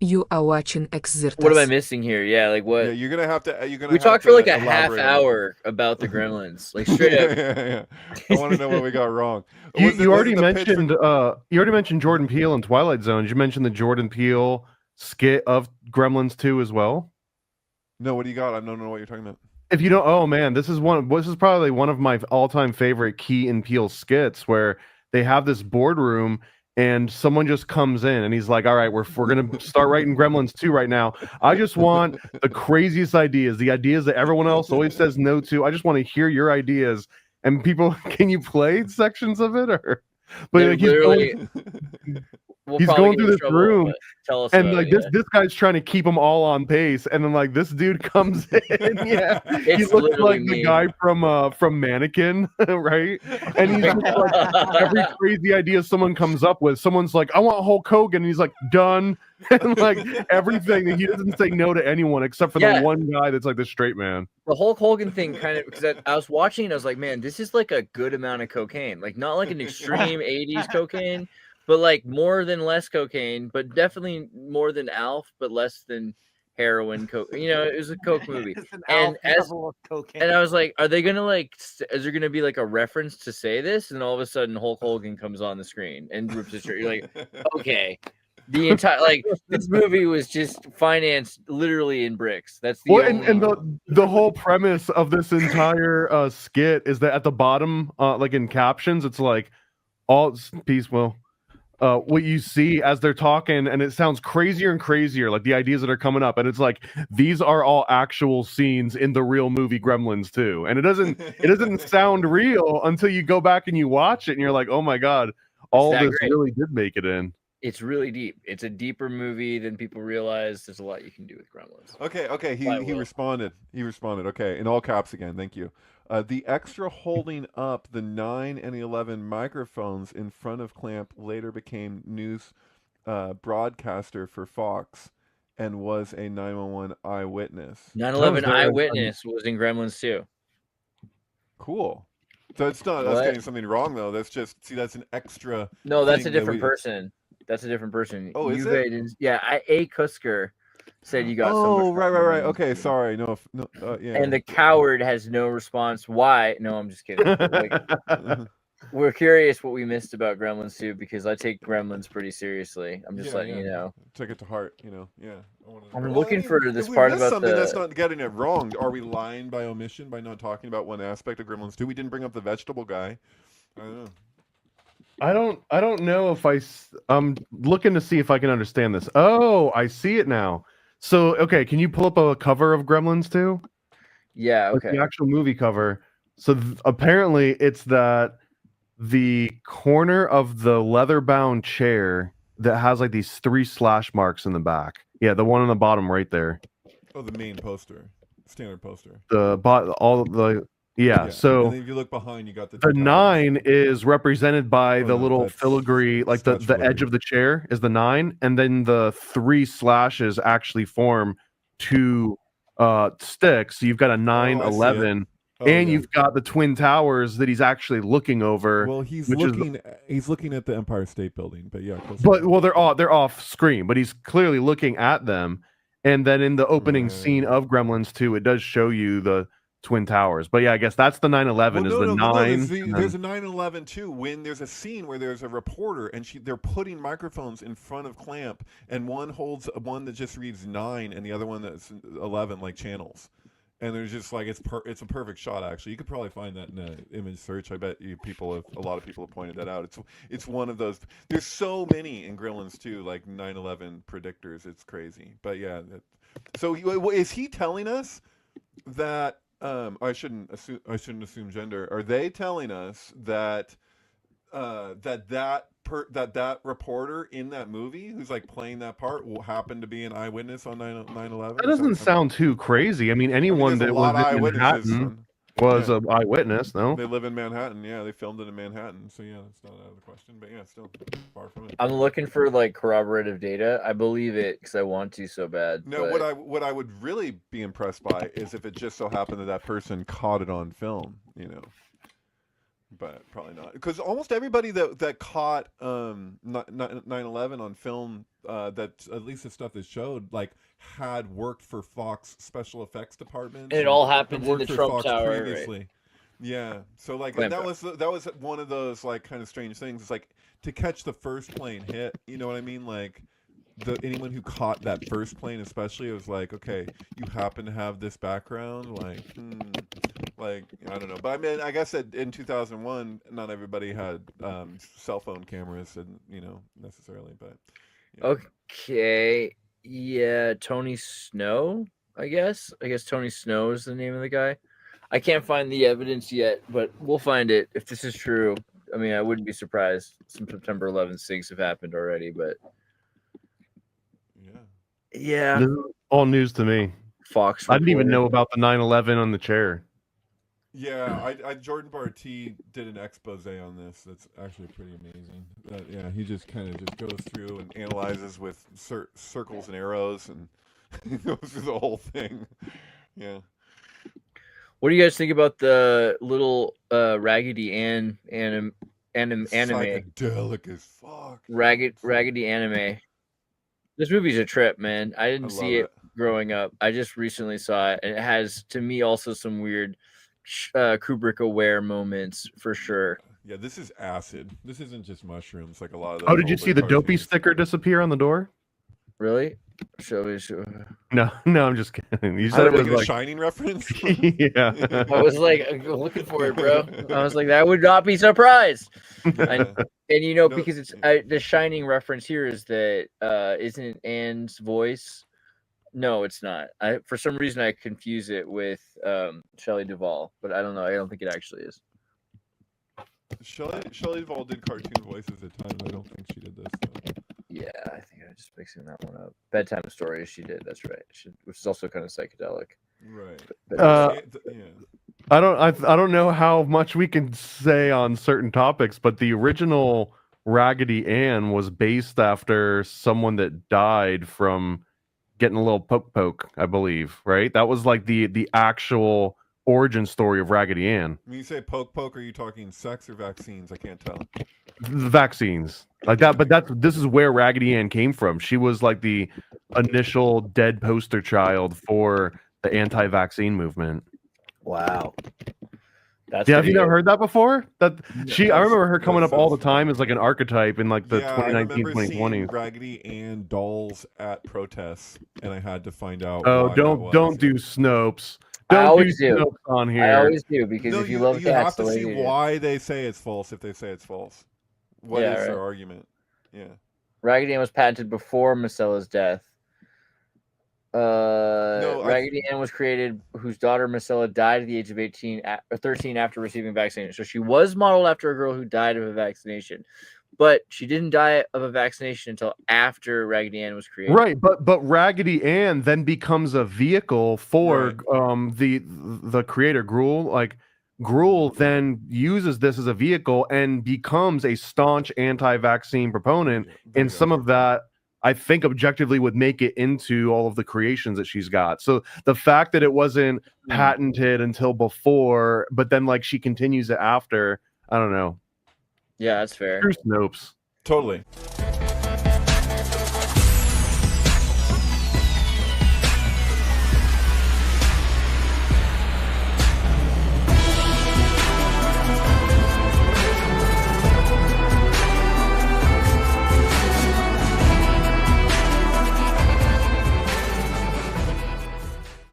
You are watching What am I Xirtus. missing here? Yeah, like Yeah, what? you're gonna have to. You're gonna We have talked for like to a half elaborate on that. hour about the Gremlins, like straight Yeah, up. yeah, yeah. I want to know what we got wrong. You Was it you was it already the pitch for? mentioned Jordan Peele in Twilight Zone. Did you mention the Jordan Peele skit of Gremlins 2 as well? No, what do you got? I don't know what you're talking about. If you don't, oh man, this is probably one of my all-time favorite Key and Peele skits where they have this boardroom and someone just comes in and he's like, "All right, we're gonna start writing Gremlins 2 right now. I just want the craziest ideas, the ideas that everyone else always says no to. I just want to hear your ideas." And people, can you play sections of it or? But They're like he's going literally. We'll he's probably going get through in this trouble, room but tell us and about like it. this Yeah, this guy's trying to keep them all on pace, and then like this dude comes in, yeah, he it's looks literally like the me. guy from Mannequin, right? And he's just like every crazy idea someone comes up with, someone's like, "I want Hulk Hogan," and he's like, "Done," and like everything. He doesn't say no to anyone except for the Yeah, one guy that's like the straight man. the Hulk Hogan thing kind of because I was watching and I was like, man, this is like a good amount of cocaine. Like not like an extreme 80s cocaine, but like more than less cocaine, but definitely more than Alf, but less than heroin coke. You know, it was a coke movie. It's an And Alf as level of cocaine. and I was like, are they gonna like is there gonna be like a reference to say this? And all of a sudden Hulk Hogan comes on the screen and rips his shirt. You're like, okay. The entire like this movie was just financed literally in bricks. That's the Well, only and the whole premise of this entire skit is that at the bottom, like in captions, it's like all peace, Will. What you see as they're talking, and it sounds crazier and crazier, like the ideas that are coming up, and it's like these are all actual scenes in the real movie Gremlins too, and it doesn't sound real until you go back and you watch it, and you're like, oh my god, it's all that this great. really did make it in. It's really deep. It's a deeper movie than people realize. There's a lot you can do with Gremlins. Okay. I He will. responded. He responded. Okay, in all caps again. Thank you. The extra holding up the 9 and 11 microphones in front of Clamp later became news broadcaster for Fox and was a 911 eyewitness. I was 9/11 there. Eyewitness was in Gremlins too. Cool. So it's not us What? getting something wrong though. That's just see that's an extra No, that's a thing that different we. person. That's a different person. Oh, is it? Juve didn't. Yeah, A. Kusker said you got so much. Oh, right, wrong right, in right. Gremlins Okay, 2. sorry. No, no, yeah. And the coward has no response. Why? No, I'm just kidding. But like, we're curious what we missed about Gremlins 2 because I take Gremlins pretty seriously. I'm just Yeah, letting yeah. you know. Took it to heart, you know. Yeah. I wanna I'm know. Well, I looking mean, for if this we part missed about something, that's the. not getting it wrong. Are we lying by omission by not talking about one aspect of Gremlins 2? We didn't bring up the vegetable guy. I don't know. I don't know if I'm looking to see if I can understand this. Oh, I see it now. So, okay, can you pull up a cover of Gremlins 2? Yeah. Like Okay. the actual movie cover. So apparently it's that the corner of the leather-bound chair that has like these 3 slash marks in the back. Yeah, the one on the bottom right there. Oh, the main poster. Standard poster. All the yeah, And so then if you look behind, you got the the two towers. 9 is represented by Oh, the no, little that's filigree, like the Statue of edge Liberty. of the chair is the 9, and then the 3 slashes actually form 2 sticks. So you've got a 9, Oh, I see it. 11, Oh, and yeah. you've got the twin towers that he's actually looking over. Well, he's which is looking. He's looking at the Empire State Building, but yeah. Close but enough. well, they're off screen, but he's clearly looking at them. And then in the opening scene Right. of Gremlins 2, it does show you the twin towers. But yeah, I guess that's the 911 Well, is the 9. There's a 911 too. When there's a scene where there's a reporter and they're putting microphones in front of Clamp, and one holds one that just reads 9, and the other one that's 11, like channels. And there's just like it's a perfect shot actually. You could probably find that in an image search. I bet you a lot of people have pointed that out. It's one of those. There's so many in Gremlins too, like 911 predictors. It's crazy. But yeah, so is he telling us that I shouldn't assume gender. Are they telling us that that reporter in that movie who's like playing that part will happen to be an eyewitness on 9/11? That doesn't sound too crazy. I mean, I mean, anyone there's a that was lot of in eyewitnesses. Manhattan was Yeah. an eyewitness, no? They live in Manhattan. Yeah, they filmed it in Manhattan. So yeah, that's not out of the question. But yeah, still far from it. I'm looking for like corroborative data. I believe it because I want to so bad. No, what I would really be impressed by is if it just so happened that person caught it on film. You know. but probably not, because almost everybody that caught 9/11 on film, that at least the stuff that showed, like, had worked for Fox special effects departments. And it all had happens in worked the for Trump Fox Tower, previously. right? Yeah, so like, Clamp and that was one of those, like, kind of strange things. It's like, to catch the first plane hit, you know what I mean? Like, anyone who caught that first plane, especially, it was like, okay, you happen to have this background, like, like, I don't know. But I mean, I guess that in 2001, not everybody had cell phone cameras, and necessarily, but yeah. Okay, yeah, Tony Snow. I guess Tony Snow is the name of the guy. I can't find the evidence yet, but we'll find it if this is true. I mean, I wouldn't be surprised. Some September 11th things have happened already, but yeah, This is all news to me. Fox. I didn't even reported. know about the 9/11 on the chair. Yeah, Jordan Barty did an expose on this. That's actually pretty amazing. Yeah, he just kind of just goes through and analyzes with circles and arrows, and he goes through the whole thing. Yeah. What do you guys think about the little Raggedy Ann anime? Psychedelic as fuck. Raggedy anime. This movie's a trip, man. I didn't see it growing up. I just recently saw it, and it has, to me, also some weird Kubrick-aware moments for sure. Yeah, this is acid. This isn't just mushrooms like a lot of those. Oh, did you see the dopey sticker disappear on the door? Really? Show. No, I'm just kidding. You said it was like a Shining reference. Yeah. I was like looking for it, bro. I was like, that would not be surprised. And because it's the Shining reference here is that isn't Anne's voice? No, it's not. For some reason I confuse it with Shelley Duvall, but I don't know. I don't think it actually is. Shelley Duvall did cartoon voices at times. I don't think she did this, though. Yeah, I think I'm just mixing that one up. Bedtime Stories, she did. That's right. Which is also kind of psychedelic. Right. I don't know how much we can say on certain topics, but the original Raggedy Ann was based after someone that died from getting a little poke, I believe. Right? That was like the actual origin story of Raggedy Ann. When you say poke, are you talking sex or vaccines? I can't tell. The vaccines like that, but this is where Raggedy Ann came from. She was like the initial dead poster child for the anti-vaccine movement. Wow. Have you never heard that before? I remember her coming up all the time as like an archetype in like the 2019, 2020s. Raggedy Ann dolls at protests, and I had to find out. Oh, don't do Snopes. Don't do Snopes on here. I always do, because if you love you have to see why they say it's false. If they say it's false, what is their argument? Yeah. Raggedy Ann was patented before Macella's death. Raggedy Ann was created, whose daughter Marcella died at the age of 13 after receiving vaccination. So she was modeled after a girl who died of a vaccination, but she didn't die of a vaccination until after Raggedy Ann was created. Right, but Raggedy Ann then becomes a vehicle for the creator Gruel. Like Gruel then uses this as a vehicle and becomes a staunch anti-vaccine proponent, and some of that, I think, objectively would make it into all of the creations that she's got. So the fact that it wasn't patented until before, but then like she continues it after, I don't know. Yeah, that's fair. Screw Snopes. Totally.